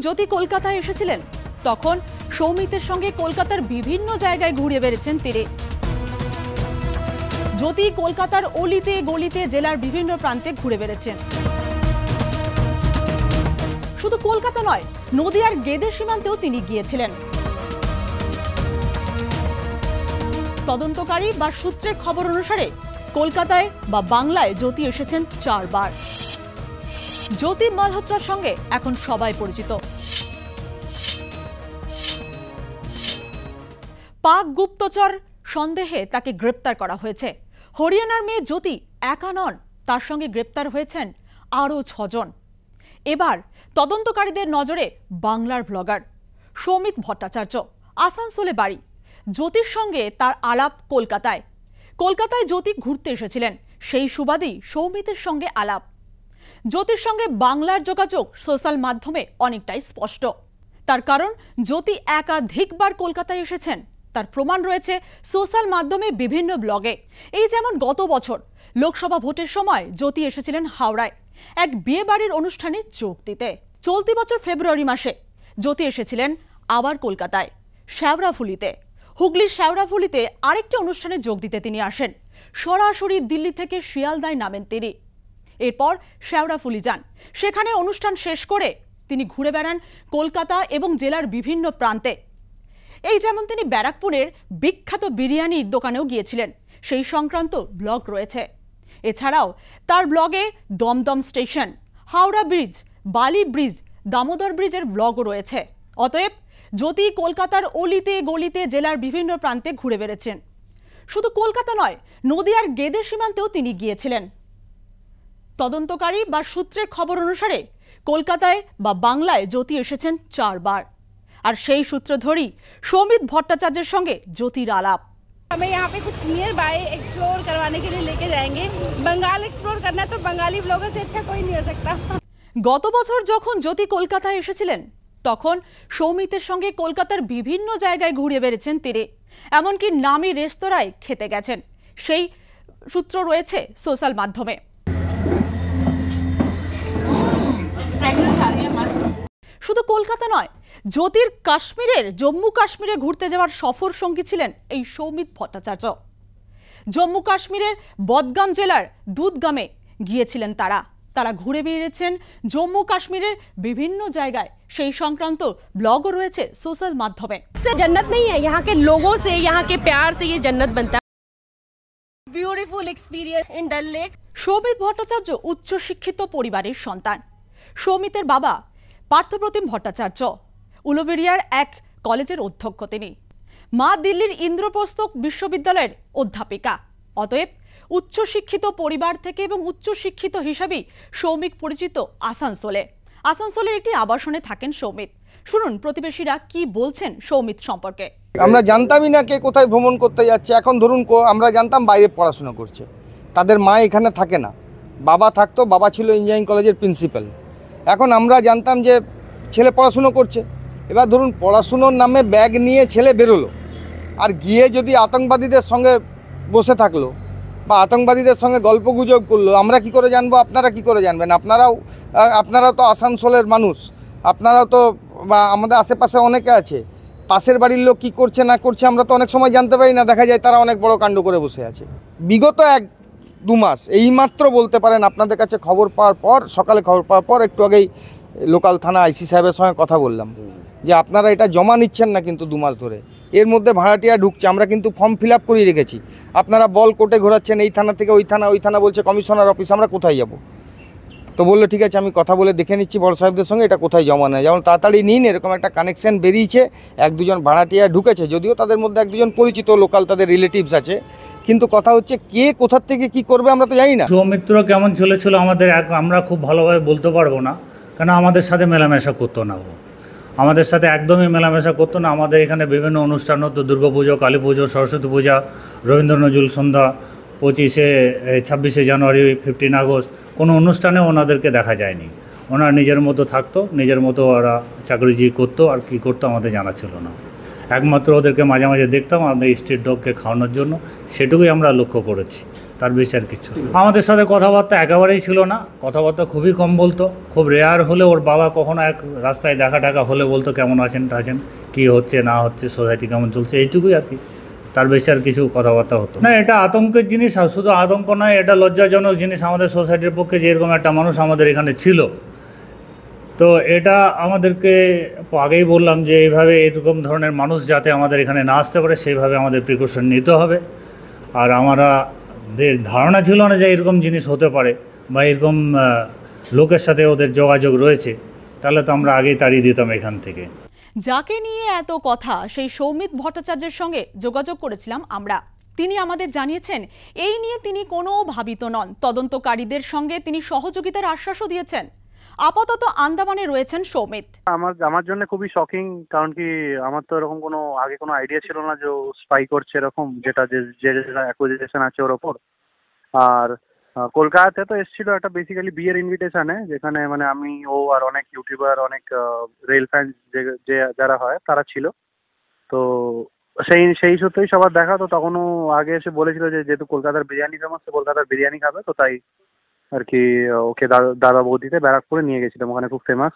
জ্যোতি কলকাতায় এসেছিলেন তখন সৌমিতের সঙ্গে কলকাতার বিভিন্ন জায়গায় ঘুরে বেড়েছেন তিনি। জ্যোতি কলকাতার অলিতে গলিতে জেলার বিভিন্ন প্রান্তে ঘুরে বেড়েছেন। শুধু কলকাতা নয়, নদিয়ার গেদে সীমান্তেও তিনি গিয়েছিলেন। তদন্তকারী বা সূত্রের খবর অনুসারে কলকাতায় বা বাংলায় জ্যোতি এসেছেন 4 বার। জ্যোতি মালহোত্রার সঙ্গে এখন সবাই পরিচিত। পাক গুপ্তচর সন্দেহে তাকে গ্রেপ্তার করা হয়েছে। হরিয়ানার মেয়ে জ্যোতি একা নন, তার সঙ্গে গ্রেপ্তার হয়েছেন আরও 6 জন। এবার তদন্তকারীদের নজরে বাংলার ব্লগার সৌমিত ভট্টাচার্য। আসানসোলে বাড়ি। জ্যোতির সঙ্গে তার আলাপ কলকাতায়। কলকাতায় জ্যোতি ঘুরতে এসেছিলেন, সেই সুবাদেই সৌমিতের সঙ্গে আলাপ। জ্যোতির সঙ্গে বাংলার যোগাযোগ সোশ্যাল মাধ্যমে অনেকটাই স্পষ্ট। তার কারণ জ্যোতি একাধিকবার কলকাতায় এসেছেন, তার প্রমাণ রয়েছে সোশ্যাল মাধ্যমে বিভিন্ন ব্লগে। এই যেমন গত বছর লোকসভা ভোটের সময় জ্যোতি এসেছিলেন হাওড়ায় এক বিয়ে বাড়ির অনুষ্ঠানে যোগ দিতে। চলতি বছর ফেব্রুয়ারি মাসে জ্যোতি এসেছিলেন আবার কলকাতায় শেওড়াফুলিতে। হুগলির শেওড়াফুলিতে আরেকটি অনুষ্ঠানে যোগ দিতে তিনি আসেন। সরাসরি দিল্লি থেকে শিয়ালদায় নামেন তিনি। এরপর শেওড়াফুলি যান। সেখানে অনুষ্ঠান শেষ করে তিনি ঘুরে বেড়ান কলকাতা এবং জেলার বিভিন্ন প্রান্তে। এই যেমন তিনি ব্যারাকপুরের বিখ্যাত বিরিয়ানির দোকানেও গিয়েছিলেন, সেই সংক্রান্ত ব্লগ রয়েছে। এছাড়াও তার ব্লগে দমদম স্টেশন, হাওড়া ব্রিজ, বালি ব্রিজ, দামোদর ব্রিজের ব্লগও রয়েছে। অতএব জ্যোতি কলকাতার অলিতে গলিতে জেলার বিভিন্ন প্রান্তে ঘুরে বেড়েছেন। শুধু কলকাতা নয়, নদিয়ার গেদে সীমান্তেও তিনি গিয়েছিলেন। তদন্তকারী বা সূত্রের খবর অনুসারে কলকাতায় বা বাংলায় জ্যোতি এসেছেন 4 বার। আর সেই সূত্র ধরেই সৌমিত ভট্টাচার্যের সঙ্গে জ্যোতির আলাপ। हमें यहाँ पे कुछ नियर बाय एक्सप्लोर करवाने के लिए लेके जाएंगे। बंगाल एक्सप्लोर करना तो बंगाली ब्लॉगर से अच्छा कोई नहीं हो सकता। গত বছর যখন জ্যোতি কলকাতায় এসেছিলেন তখন সৌমিতের সঙ্গে কলকাতার বিভিন্ন জায়গায় ঘুরে বেড়েছেন তিনি। এমনকি নামি রেস্তোরাঁয় খেতে গেছেন, সেই সূত্র রয়েছে সোশ্যাল মাধ্যমে। শুধু কলকাতা নয়, জ্যোতির কাশ্মীরের জম্মু কাশ্মীরে ঘুরতে যাওয়ার সফর সঙ্গী ছিলেন এই সৌমিত ভট্টাচার্য। জম্মু কাশ্মীরের বদগাম জেলার দুধগামে গিয়েছিলেন তারা ঘুরে বেরিয়েছেন জম্মু কাশ্মীরের বিভিন্ন জায়গায়, সেই সংক্রান্ত ব্লগও রয়েছে সোশ্যাল মাধ্যমে। जन्नत नहीं है, यहाँ के लोगों से, यहाँ के प्यार से ये जन्नत बनता है। Beautiful experience in Dal lake. Soumit Bhattacharya উচ্চশিক্ষিত পরিবারের সন্তান। সৌমিতের বাবা পার্থপ্রতিম ভট্টাচার্য উলুবেড়িয়ার এক কলেজের অধ্যক্ষ তিনি। মা দিল্লির ইন্দ্রপ্রস্থ বিশ্ববিদ্যালয়ের অধ্যাপিকা। অতএব উচ্চশিক্ষিত পরিবার থেকে এবং উচ্চশিক্ষিত হিসাবেই সৌমিক পরিচিত আসানসোলের একটি আবাসনে থাকেন সৌমিত। শুনুন প্রতিবেশীরা কি বলছেন সৌমিত সম্পর্কে। আমরা জানতামই না কে কোথায় ভ্রমণ করতে যাচ্ছে। এখন ধরুন আমরা জানতাম বাইরে পড়াশোনা করছে, তাদের মা এখানে থাকে না, বাবা থাকতো, বাবা ছিল ইঞ্জিনিয়ারিং কলেজের প্রিন্সিপাল। এখন আমরা জানতাম যে ছেলে পড়াশুনো করছে। এবার ধরুন পড়াশুনোর নামে ব্যাগ নিয়ে ছেলে বেরোলো, আর গিয়ে যদি আতঙ্কবাদীদের সঙ্গে বসে থাকলো বা আতঙ্কবাদীদের সঙ্গে গল্পগুজব করলো, আমরা কি করে জানবো? আপনারা কি করে জানবেন? আপনারা তো আসানসোলের মানুষ, আপনারাও তো, বা আমাদের আশেপাশে অনেকে আছে, পাশের বাড়ির লোক কী করছে না করছে আমরা তো অনেক সময় জানতে পারি না। দেখা যায় তারা অনেক বড় কাণ্ড করে বসে আছে। বিগত 1-2 মাস এইমাত্র বলতে পারেন আপনাদের কাছে খবর পাওয়ার পর, সকালে খবর পাওয়ার পর একটু আগেই লোকাল থানা আইসি সাহেবের সঙ্গে কথা বললাম যে আপনারা এটা জমা নিচ্ছেন না কিন্তু 2 মাস ধরে, এর মধ্যে ভাড়াটিয়া ঢুকছে। আমরা কিন্তু ফর্ম ফিল আপ করিয়ে রেখেছি, আপনারা বল কোর্টে ঘোরাচ্ছেন, এই থানা থেকে ওই থানা বলছে কমিশনার অফিস, আমরা কোথায় যাব? তো বললো ঠিক আছে আমি কথা বলে দেখে নিচ্ছি বড় সাহেবদের সঙ্গে এটা কোথায় জমা নেয়, যেমন তাড়াতাড়ি নিন। এরকম একটা কানেকশান বেরিয়েছে, 1-2 জন ভাড়াটিয়া ঢুকেছে, যদিও তাদের মধ্যে 1-2 জন পরিচিত লোকাল, তাদের রিলেটিভস আছে। কিন্তু কথা হচ্ছে কে কোথার থেকে কি করবে আমরা তো জানি না। সৌমিত্র কেমন চলেছিল আমরা খুব ভালোভাবে বলতে পারবো না, কারণ আমাদের সাথে মেলামেশা করতো না, আমাদের সাথে একদমই মেলামেশা করতো না। আমাদের এখানে বিভিন্ন অনুষ্ঠান হতো, দুর্গাপুজো, কালী পুজো, সরস্বতী পূজা, রবীন্দ্র নজরুল সন্ধ্যা, 26শে জানুয়ারি, 15 আগস্ট, কোনো অনুষ্ঠানে ওনাদেরকে দেখা যায়নি। ওনারা নিজের মতো থাকতো, নিজের মতো ওরা চাকরিজি করতো, আর কী করতো আমাদের জানা ছিল না। একমাত্র ওদেরকে মাঝে মাঝে দেখতাম আমাদের স্ট্রিট ডগকে খাওয়ানোর জন্য, সেটুকুই আমরা লক্ষ্য করেছি। তার বেশি আর কিছু। আমাদের সাথে কথাবার্তা একেবারেই ছিল না, কথাবার্তা খুবই কম বলতো, খুব রেয়ার হলে ওর বাবা কখনো এক রাস্তায় দেখা টাকা হলে বলতো কেমন আছেন টাছেন, কী হচ্ছে না হচ্ছে, সোসাইটি কেমন চলছে, এইটুকুই আর কি, তার বেশি আর কিছু কথাবার্তা হতো না। এটা আতঙ্কের জিনিস, আর শুধু আতঙ্ক নয়, এটা লজ্জাজনক জিনিস আমাদের সোসাইটির পক্ষে যে এরকম একটা মানুষ আমাদের এখানে ছিল। তো এটা আমাদেরকে আগেই বললাম যে এইভাবে এরকম ধরনের মানুষ যাতে আমাদের এখানে না আসতে পারে সেইভাবে আমাদের প্রিকশন নিতে হবে। আর আমাদের ধারণা ছিল না যে এরকম জিনিস হতে পারে বা এরকম লোকের সাথে ওদের যোগাযোগ রয়েছে, তাহলে তো আমরা আগেই তাড়িয়ে দিতাম এখান থেকে। যাকে নিয়ে এত কথা সেই সৌমিত ভট্টাচার্যের সঙ্গে যোগাযোগ করেছিলাম আমরা। তিনি আমাদের জানিয়েছেন এই নিয়ে তিনি কোনো ভাবিত নন, তদন্তকারীদের সঙ্গে তিনি সহযোগিতার আশ্বাসও দিয়েছেন। আপাতত আন্দামানে রয়েছেন সৌমিত। আমার জন্য খুবই শকিং, কারণ কি আমার তো এরকম কোনো আগে কোনো আইডিয়া ছিল না যে ও স্পাই করছে এরকম, যেটা যে অ্যাকুজিশন আছে ওর ওপর। আর কলকাতাতে তো এসেছিল একটা বেসিক্যালি বিয়ের ইনভিটেশনে, যেখানে মানে আমি, ও আর অনেক ইউটিউবার, অনেক রেল ফ্যান যে যারা হয় তারা ছিল। তো সেই সত্যিই সবার দেখা। তো তখনও আগে এসে বলেছিল যে যেহেতু কলকাতার বিরিয়ানি ফেমাস, তো কলকাতার বিরিয়ানি খাবে, তো তাই আর কি ওকে দাদা বৌদিতে ব্যারাকপুরে নিয়ে গেছিলাম, ওখানে খুব ফেমাস।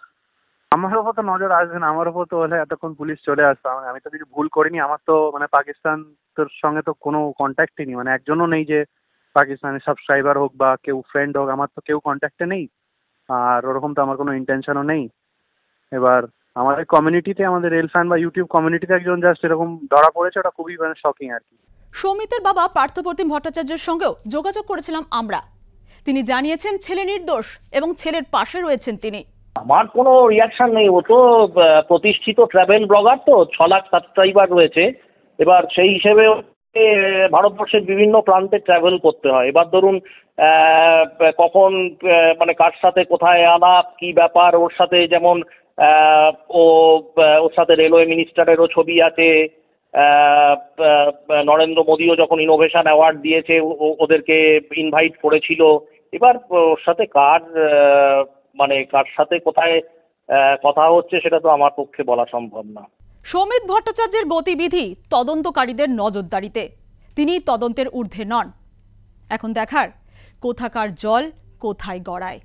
আমার ওপর তো নজর আসবে না, আমার ওপর তো হলে এতক্ষণ পুলিশ চলে আসতো। আমি তো কিছু ভুল করিনি। আমার তো মানে পাকিস্তান তোর সঙ্গে তো কোনো কন্ট্যাক্টই নেই, মানে একজনও নেই যে পাকিস্তানের সাবস্ক্রাইবার হোক বা কেউ ফ্রেন্ড হোক, আমার তো কেউ কন্ট্যাক্টে নেই। আর ওরকম তো আমার কোনো ইন্টেনশনও নেই। এবার আমাদের কমিউনিটিতে, আমাদের রেল ফ্যান বা ইউটিউব কমিউনিটিতে একজন জাস্ট এরকম ধরা পড়েছে, ওটা খুবই মানে শকিং আর কি। সৌমিতের বাবা পার্থপ্রতিম ভট্টাচার্যের সঙ্গেও যোগাযোগ করেছিলাম আমরা। তিনি জানিয়েছেন ছেলে নির্দোষ এবং ছেলের পাশে রয়েছেন তিনি। আমার কোনো রিয়াকশন নেই, ও তো প্রতিষ্ঠিত ট্রাভেল ব্লগার, তো 6 লাখ সাবস্ক্রাইবার রয়েছে। এবার সেই হিসেবে ভারতবর্ষের বিভিন্ন প্রান্তে ট্রাভেল করতে হয়। এবার ধরুন কখন মানে কার সাথে কোথায় আলাপ, কি ব্যাপার, ওর সাথে যেমন ওর সাথে রেলওয়ে মিনিস্টারেরও ছবি আছে। নরেন্দ্র মোদীও যখন ইনোভেশন অ্যাওয়ার্ড দিয়েছে ওদেরকে ইনভাইট করেছিল। এবার ওর সাথে কার সাথে কোথায় কথা হচ্ছে সেটা তো আমার পক্ষে বলা সম্ভব না। সৌমিত ভট্টাচার্যের গতিবিধি তদন্তকারীদের নজরদারিতে, তিনি তদন্তের ঊর্ধ্বে নন। এখন দেখার কোথাকার জল কোথায় গড়ায়।